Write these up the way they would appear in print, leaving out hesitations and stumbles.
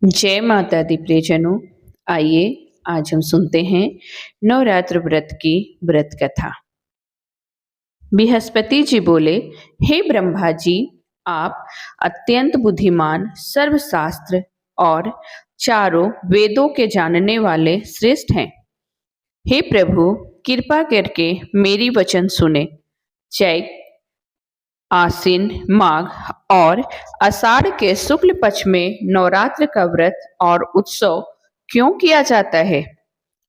जय माता दी प्रियजनों। आइए आज हम सुनते हैं नवरात्र व्रत की व्रत कथा। बृहस्पति जी बोले, हे ब्रह्मा जी, आप अत्यंत बुद्धिमान, सर्वशास्त्र और चारों वेदों के जानने वाले श्रेष्ठ हैं। हे प्रभु, कृपा करके मेरी वचन सुने। चैत, आश्विन, माघ और आषाढ़ के शुक्ल पक्ष में नवरात्र का व्रत और उत्सव क्यों किया जाता है?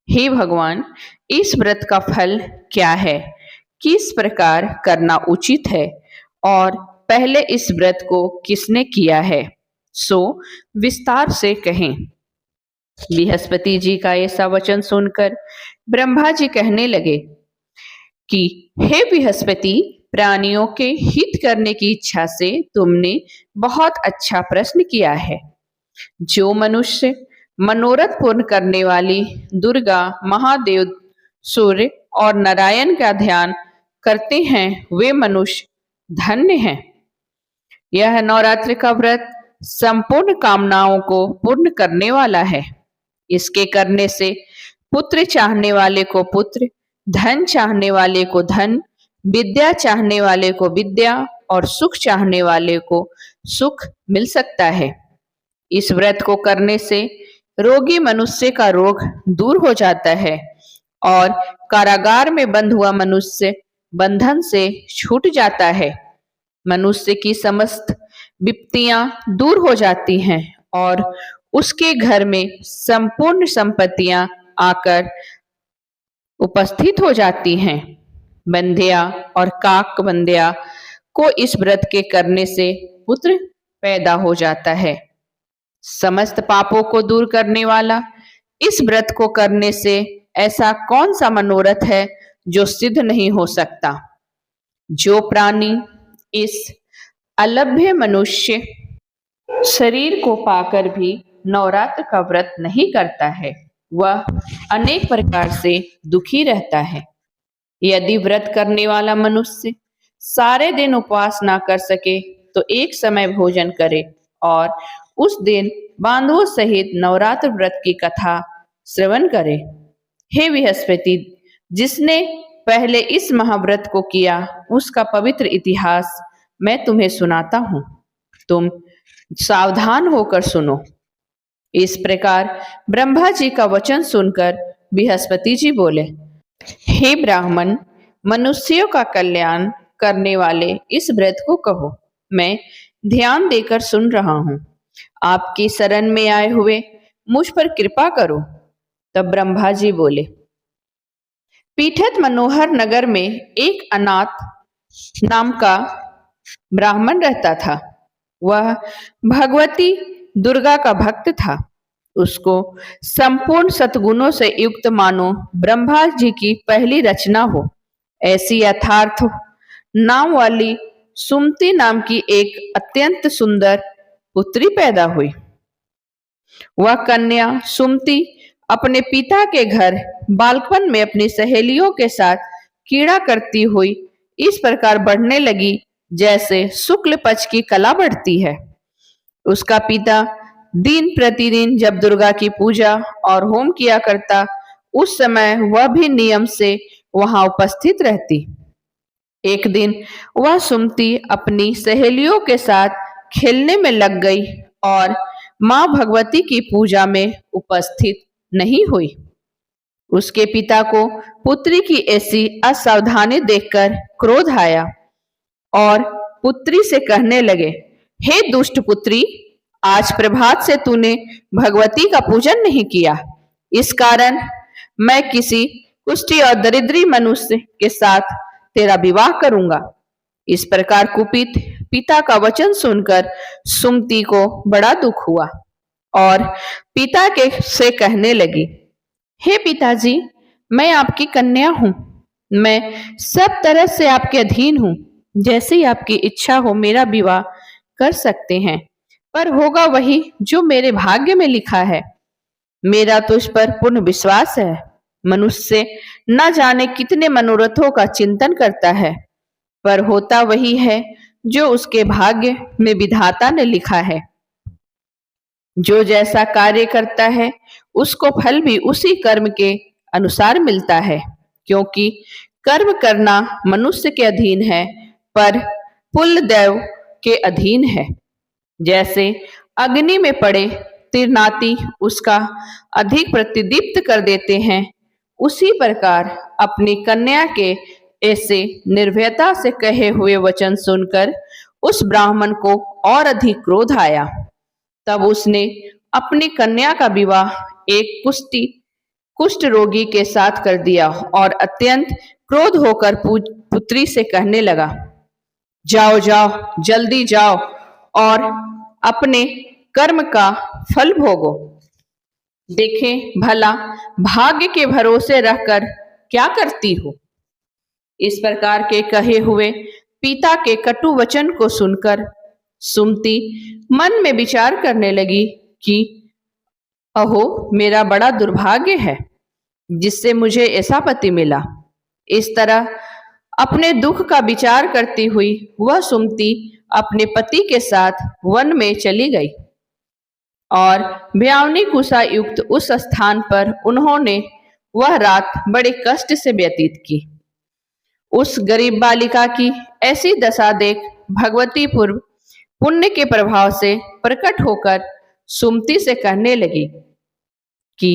हे भगवान, इस व्रत का फल क्या है? किस प्रकार करना उचित है? और पहले इस व्रत को किसने किया है? सो विस्तार से कहें। बृहस्पति जी का ऐसा वचन सुनकर ब्रह्मा जी कहने लगे कि हे बृहस्पति, प्राणियों के हित करने की इच्छा से तुमने बहुत अच्छा प्रश्न किया है। जो मनुष्य मनोरथ पूर्ण करने वाली दुर्गा, महादेव, सूर्य और नारायण का ध्यान करते हैं वे मनुष्य धन्य हैं। यह नवरात्रि का व्रत संपूर्ण कामनाओं को पूर्ण करने वाला है। इसके करने से पुत्र चाहने वाले को पुत्र, धन चाहने वाले को धन, विद्या चाहने वाले को विद्या और सुख चाहने वाले को सुख मिल सकता है। इस व्रत को करने से रोगी मनुष्य का रोग दूर हो जाता है और कारागार में बंद हुआ मनुष्य बंधन से छूट जाता है। मनुष्य की समस्त विपत्तियां दूर हो जाती हैं और उसके घर में संपूर्ण संपत्तियां आकर उपस्थित हो जाती हैं। बंध्या और काक बंध्या को इस व्रत के करने से पुत्र पैदा हो जाता है। समस्त पापों को दूर करने वाला इस व्रत को करने से ऐसा कौन सा मनोरथ है जो सिद्ध नहीं हो सकता? जो प्राणी इस अलभ्य मनुष्य शरीर को पाकर भी नवरात्र का व्रत नहीं करता है, वह अनेक प्रकार से दुखी रहता है। यदि व्रत करने वाला मनुष्य सारे दिन उपवास ना कर सके तो एक समय भोजन करे और उस दिन बांधवों सहित नवरात्र व्रत की कथा श्रवण करे। हे बृहस्पति, जिसने पहले इस महाव्रत को किया उसका पवित्र इतिहास मैं तुम्हें सुनाता हूँ। तुम सावधान होकर सुनो। इस प्रकार ब्रह्मा जी का वचन सुनकर बृहस्पति जी बोले, हे ब्राह्मण, मनुष्यों का कल्याण करने वाले इस व्रत को कहो। मैं ध्यान देकर सुन रहा हूँ। आपकी शरण में आए हुए मुझ पर कृपा करो। तब ब्रह्मा जी बोले, पीठत मनोहर नगर में एक अनाथ नाम का ब्राह्मण रहता था। वह भगवती दुर्गा का भक्त था। उसको संपूर्ण सद्गुणों से युक्त मानो ब्रह्मा जी की पहली रचना हो ऐसी यथार्थ नाम वाली सुमति नाम की एक अत्यंत सुंदर पुत्री पैदा हुई। वह कन्या सुमति अपने पिता के घर बालपन में अपनी सहेलियों के साथ कीड़ा करती हुई इस प्रकार बढ़ने लगी जैसे शुक्ल पक्ष की कला बढ़ती है। उसका पिता दिन प्रतिदिन जब दुर्गा की पूजा और होम किया करता, उस समय वह भी नियम से वहां उपस्थित रहती। एक दिन वह सुमति अपनी सहेलियों के साथ खेलने में लग गई और मां भगवती की पूजा में उपस्थित नहीं हुई। उसके पिता को पुत्री की ऐसी असावधानी देखकर क्रोध आया और पुत्री से कहने लगे, हे दुष्ट पुत्री, आज प्रभात से तूने भगवती का पूजन नहीं किया। इस कारण मैं किसी कुष्ठी और दरिद्री मनुष्य के साथ तेरा विवाह करूंगा। इस प्रकार कुपित पिता का वचन सुनकर सुमति को बड़ा दुख हुआ और पिता के से कहने लगी, हे पिताजी, मैं आपकी कन्या हूं। मैं सब तरह से आपके अधीन हूं। जैसे ही आपकी इच्छा हो मेरा विवाह कर सकते हैं, पर होगा वही जो मेरे भाग्य में लिखा है। मेरा तो इस पर पूर्ण विश्वास है। मनुष्य न जाने कितने मनोरथों का चिंतन करता है, पर होता वही है जो उसके भाग्य में विधाता ने लिखा है। जो जैसा कार्य करता है उसको फल भी उसी कर्म के अनुसार मिलता है, क्योंकि कर्म करना मनुष्य के अधीन है पर पुल देव के अधीन है। जैसे अग्नि में पड़े तीरनाती उसका अधिक प्रतिदीप्त कर देते हैं, उसी प्रकार अपनी कन्या के ऐसे निर्भयता से कहे हुए वचन सुनकर उस ब्राह्मण को और अधिक क्रोध आया। तब उसने अपनी कन्या का विवाह एक कुष्ठ रोगी के साथ कर दिया और अत्यंत क्रोध होकर पुत्री से कहने लगा, जाओ जाओ जल्दी जाओ और अपने कर्म का फल भोगो। देखें भला भाग्य के भरोसे रहकर क्या करती हो। इस प्रकार के कहे हुए पिता के कटु वचन को सुनकर सुमति मन में विचार करने लगी कि अहो मेरा बड़ा दुर्भाग्य है जिससे मुझे ऐसा पति मिला। इस तरह अपने दुख का विचार करती हुई वह सुमति अपने पति के साथ वन में चली गई और ब्यावनी कुशा युक्त उस स्थान पर उन्होंने वह रात बड़े कष्ट से व्यतीत की। उस गरीब बालिका की ऐसी दशा देख भगवती पूर्व पुण्य के प्रभाव से प्रकट होकर सुमति से कहने लगी कि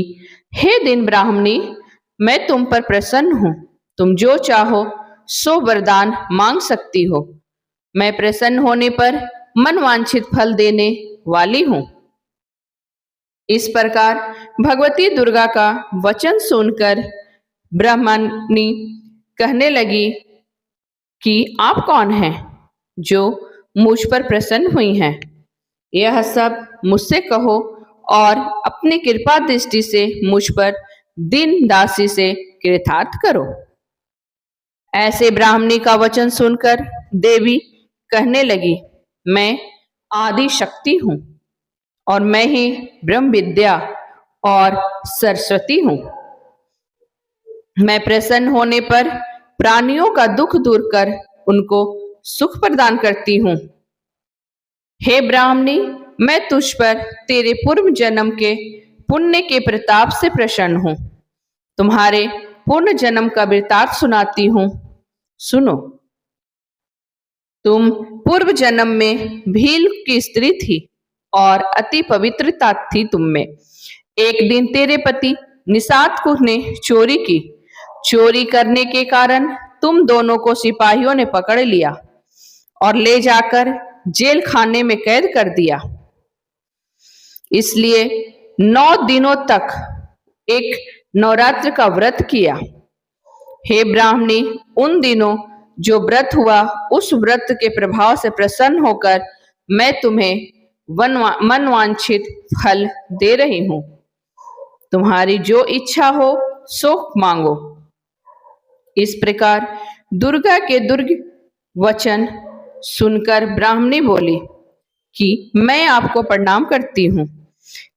हे दिन ब्राह्मणी, मैं तुम पर प्रसन्न हूं, तुम जो चाहो सो वरदान मांग सकती हो। मैं प्रसन्न होने पर मनवांछित फल देने वाली हूं। इस प्रकार भगवती दुर्गा का वचन सुनकर ब्राह्मणी कहने लगी कि आप कौन हैं जो मुझ पर प्रसन्न हुई हैं? यह सब मुझसे कहो और अपनी कृपा दृष्टि से मुझ पर दीन दासी से कृतार्थ करो। ऐसे ब्राह्मणी का वचन सुनकर देवी कहने लगी, मैं आदि शक्ति हूं और मैं ही ब्रह्म विद्या और सरस्वती हूं। मैं प्रसन्न होने पर प्राणियों का दुख दूर कर उनको सुख प्रदान करती हूं। हे ब्राह्मणी, मैं तुझ पर तेरे पूर्व जन्म के पुण्य के प्रताप से प्रसन्न हूं। तुम्हारे पूर्ण जन्म का वृतांत सुनाती हूं, सुनो। तुम पूर्व जन्म में भील की स्त्री थी और अति पवित्रता थी तुम में। एक दिन तेरे पति निषाद ने चोरी की। चोरी करने के कारण तुम दोनों को सिपाहियों ने पकड़ लिया और ले जाकर जेल खाने में कैद कर दिया। इसलिए 9 दिनों तक एक नवरात्र का व्रत किया। हे ब्राह्मणी, उन दिनों जो व्रत हुआ उस व्रत के प्रभाव से प्रसन्न होकर मैं तुम्हें मनवांछित फल दे रही हूं। तुम्हारी जो इच्छा हो सो मांगो। इस प्रकार दुर्गा के दुर्ग वचन सुनकर ब्राह्मणी बोली कि मैं आपको प्रणाम करती हूँ,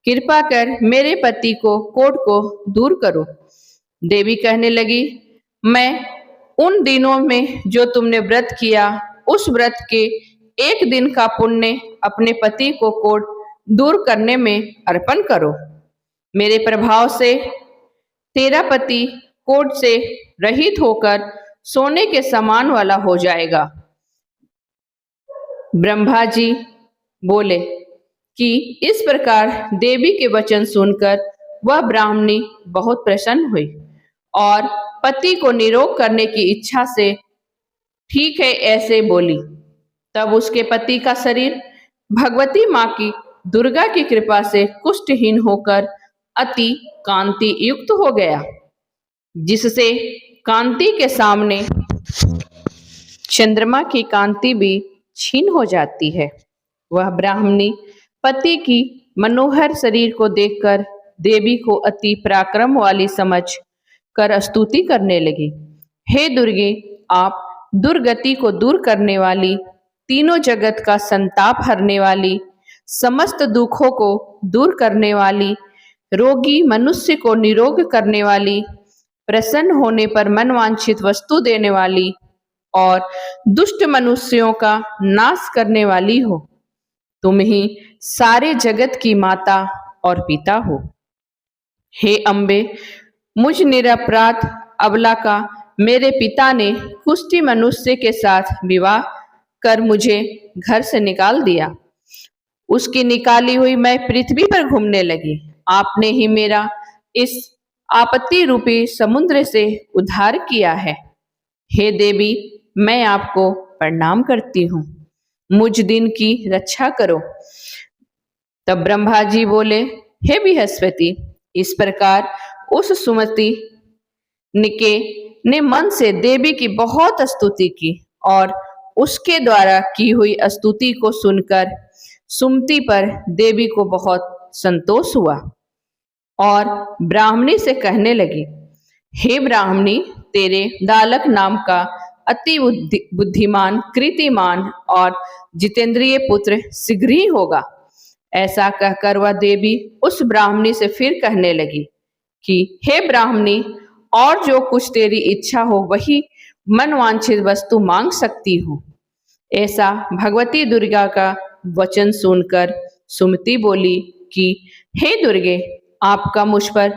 कृपा कर मेरे पति को कोढ़ को दूर करो। देवी कहने लगी, मैं उन दिनों में जो तुमने व्रत किया उस व्रत के एक दिन का पुण्य अपने पति को कोढ़ दूर करने में अर्पण करो। मेरे प्रभाव से तेरा पति कोढ़ से रहित होकर सोने के समान वाला हो जाएगा। ब्रह्मा जी बोले कि इस प्रकार देवी के वचन सुनकर वह ब्राह्मणी बहुत प्रसन्न हुई और पति को निरोग करने की इच्छा से ठीक है ऐसे बोली। तब उसके पति का शरीर भगवती माँ की दुर्गा की कृपा से कुष्ठहीन होकर अति कांति युक्त हो गया, जिससे कांति के सामने चंद्रमा की कांति भी छीन हो जाती है। वह ब्राह्मणी पति की मनोहर शरीर को देखकर देवी को अति पराक्रम वाली समझ कर स्तुति करने लगी। हे दुर्गे, आप दुर्गति को दूर करने वाली, तीनों जगत का संताप हरने वाली, समस्त दुखों को दूर करने वाली, रोगी मनुष्य को निरोग करने वाली, प्रसन्न होने पर मनवांछित वस्तु देने वाली और दुष्ट मनुष्यों का नाश करने वाली हो। तुम ही सारे जगत की माता और पिता हो। हे अम्बे, मुझ निरपराध अबला का मेरे पिता ने कुष्ठी मनुष्य के साथ विवाह कर मुझे घर से निकाल दिया। उसकी निकाली हुई मैं पृथ्वी पर घूमने लगी। आपने ही मेरा इस आपत्ति रूपी समुद्र से उद्धार किया है। हे देवी, मैं आपको प्रणाम करती हूँ। मुझ दिन की रक्षा करो। तब ब्रह्मा जी बोले, हे बृहस्पति, इस प्रकार उस सुमति निके ने मन से देवी की बहुत स्तुति की और उसके द्वारा की हुई स्तुति को सुनकर सुमति पर देवी को बहुत संतोष हुआ और ब्राह्मणी से कहने लगी, हे ब्राह्मणी, तेरे दालक नाम का अति बुद्धिमान, कृतिमान और जितेंद्रिय पुत्र शीघ्र ही होगा। ऐसा कहकर वह देवी उस ब्राह्मणी से फिर कहने लगी कि हे ब्राह्मणी, और जो कुछ तेरी इच्छा हो वही मनवांछित वस्तु मांग सकती हूँ। ऐसा भगवती दुर्गा का वचन सुनकर सुमति बोली कि हे दुर्गे, आपका मुझ पर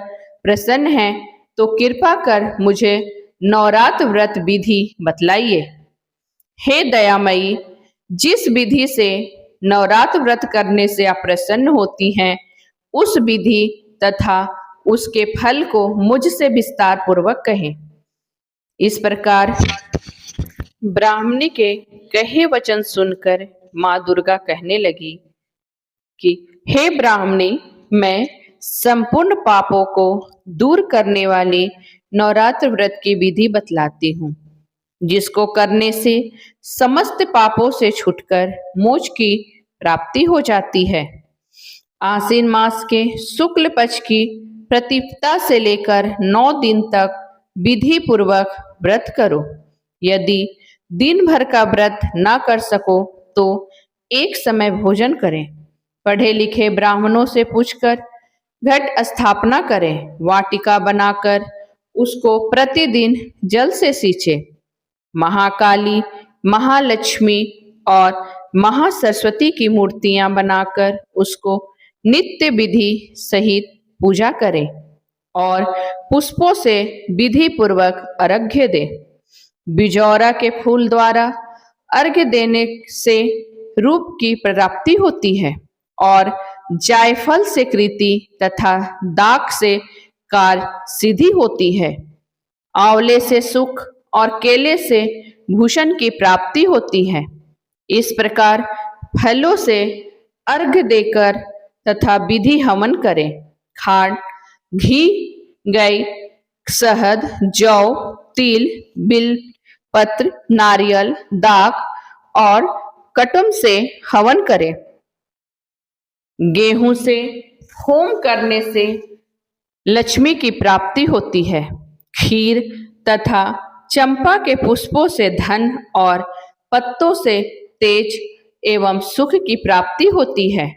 प्रसन्न है तो कृपा कर मुझे नवरात्र व्रत विधि बतलाइए। हे दयामयी, जिस विधि से नवरात्र व्रत करने से आप प्रसन्न होती हैं, उस विधि तथा उसके फल को मुझसे विस्तार पूर्वक कहें। इस प्रकार ब्राह्मणी के कहे वचन सुनकर माँ दुर्गा कहने लगी कि हे ब्राह्मणी, मैं संपूर्ण पापों को दूर करने वाली नवरात्र व्रत की विधि बतलाती हूँ, जिसको करने से समस्त पापों से छूटकर मोक्ष की प्राप्ति हो जाती है। आश्विन मास के शुक्ल पक्ष की प्रतिपदा से लेकर 9 दिन तक विधि पूर्वक व्रत करो। यदि दिन भर का व्रत ना कर सको तो एक समय भोजन करें। पढ़े लिखे ब्राह्मणों से पूछकर घट स्थापना करें। वाटिका बनाकर उसको प्रतिदिन जल से सींचे। महाकाली, महालक्ष्मी और महासरस्वती की मूर्तियां बनाकर उसको नित्य विधि सहित पूजा करें और पुष्पों से विधि पूर्वक अर्घ्य दे। बिजौरा के फूल द्वारा अर्घ्य देने से रूप की प्राप्ति होती है और जायफल से कृति तथा दाक से कार्य सिद्धि होती है। आंवले से सुख और केले से भूषण की प्राप्ति होती है। इस प्रकार फलों से अर्घ्य देकर तथा विधि हवन करें। खांड, घी, गई, शहद, जौ, तिल, बिल पत्र, नारियल, दाक और कटुम से हवन करें। गेहूं से होम करने से लक्ष्मी की प्राप्ति होती है। खीर तथा चंपा के पुष्पों से धन और पत्तों से तेज एवं सुख की प्राप्ति होती है।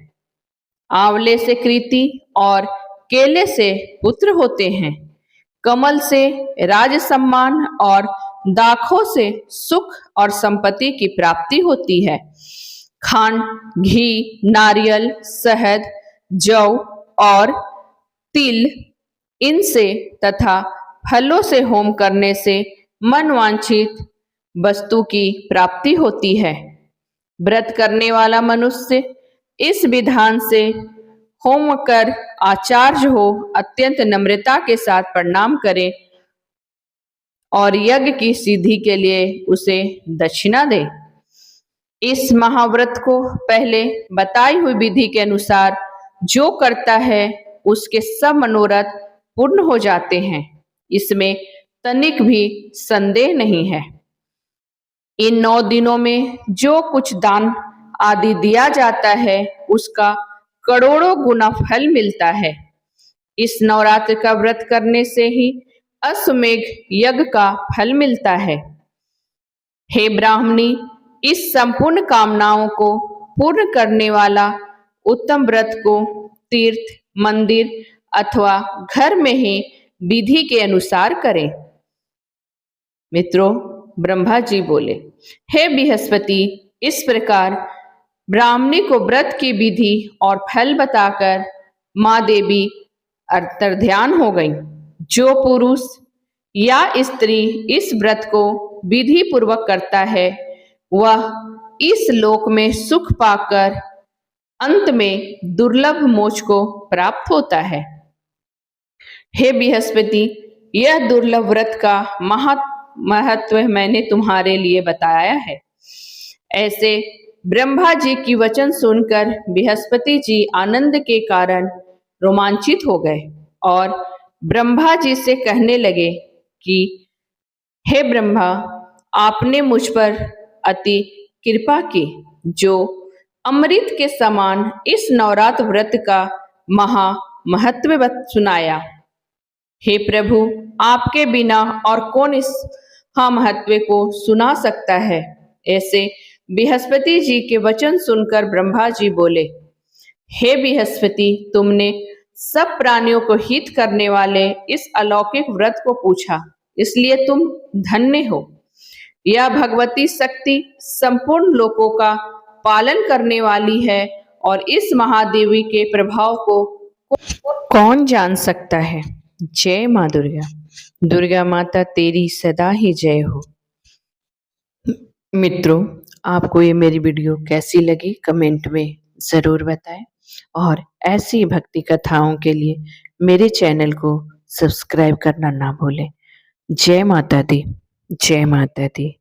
आंवले से कृति और केले से पुत्र होते हैं। कमल से राज सम्मान और दाखों से सुख और संपत्ति की प्राप्ति होती है। खांड, घी, नारियल, शहद, जौ और तिल, इनसे तथा फलों से होम करने से मनवांछित वस्तु की प्राप्ति होती है। व्रत करने वाला मनुष्य इस विधान से होम कर आचार्य हो अत्यंत नम्रता के साथ प्रणाम करे और यज्ञ की सिद्धि के लिए उसे दक्षिणा दे। इस महाव्रत को पहले बताई हुई विधि के अनुसार जो करता है उसके सब मनोरथ पूर्ण हो जाते हैं। इसमें तनिक भी संदेह नहीं है। इन 9 दिनों में जो कुछ दान आदि दिया जाता है उसका करोड़ों गुना फल मिलता है। इस नवरात्र का व्रत करने से ही अश्वमेघ यज्ञ का फल मिलता है। हे ब्राह्मणी, इस संपूर्ण कामनाओं को पूर्ण करने वाला उत्तम व्रत को तीर्थ, मंदिर अथवा घर में ही विधि के अनुसार करें। मित्रों, ब्रह्मा जी बोले, हे बृहस्पति, इस प्रकार ब्राह्मणी को व्रत की विधि और फल बताकर माँ देवी अंतर्ध्यान हो गई। जो पुरुष या स्त्री इस व्रत को विधि पूर्वक करता है वह इस लोक में सुख पाकर अंत में दुर्लभ मोक्ष को प्राप्त होता है। हे बृहस्पति, यह दुर्लभ व्रत का महत्व मैंने तुम्हारे लिए बताया है। ऐसे ब्रह्मा जी की वचन सुनकर बृहस्पति जी आनंद के कारण रोमांचित हो गए और ब्रह्मा जी से कहने लगे कि हे ब्रह्मा, आपने मुझ पर अति कृपा की जो अमृत के समान इस नवरात्र व्रत का महा महत्व सुनाया। हे प्रभु, आपके बिना और कौन इस महत्व को सुना सकता है। ऐसे बृहस्पति जी के वचन सुनकर ब्रह्मा जी बोले, हे बृहस्पति, तुमने सब प्राणियों को हित करने वाले इस अलौकिक व्रत को पूछा, इसलिए तुम धन्य हो। यह भगवती शक्ति संपूर्ण लोकों का पालन करने वाली है और इस महादेवी के प्रभाव को कौन जान सकता है। जय माँ दुर्गा। दुर्गा माता तेरी सदा ही जय हो। मित्रों, आपको ये मेरी वीडियो कैसी लगी कमेंट में ज़रूर बताएं और ऐसी भक्ति कथाओं के लिए मेरे चैनल को सब्सक्राइब करना ना भूलें। जय माता दी, जय माता दी।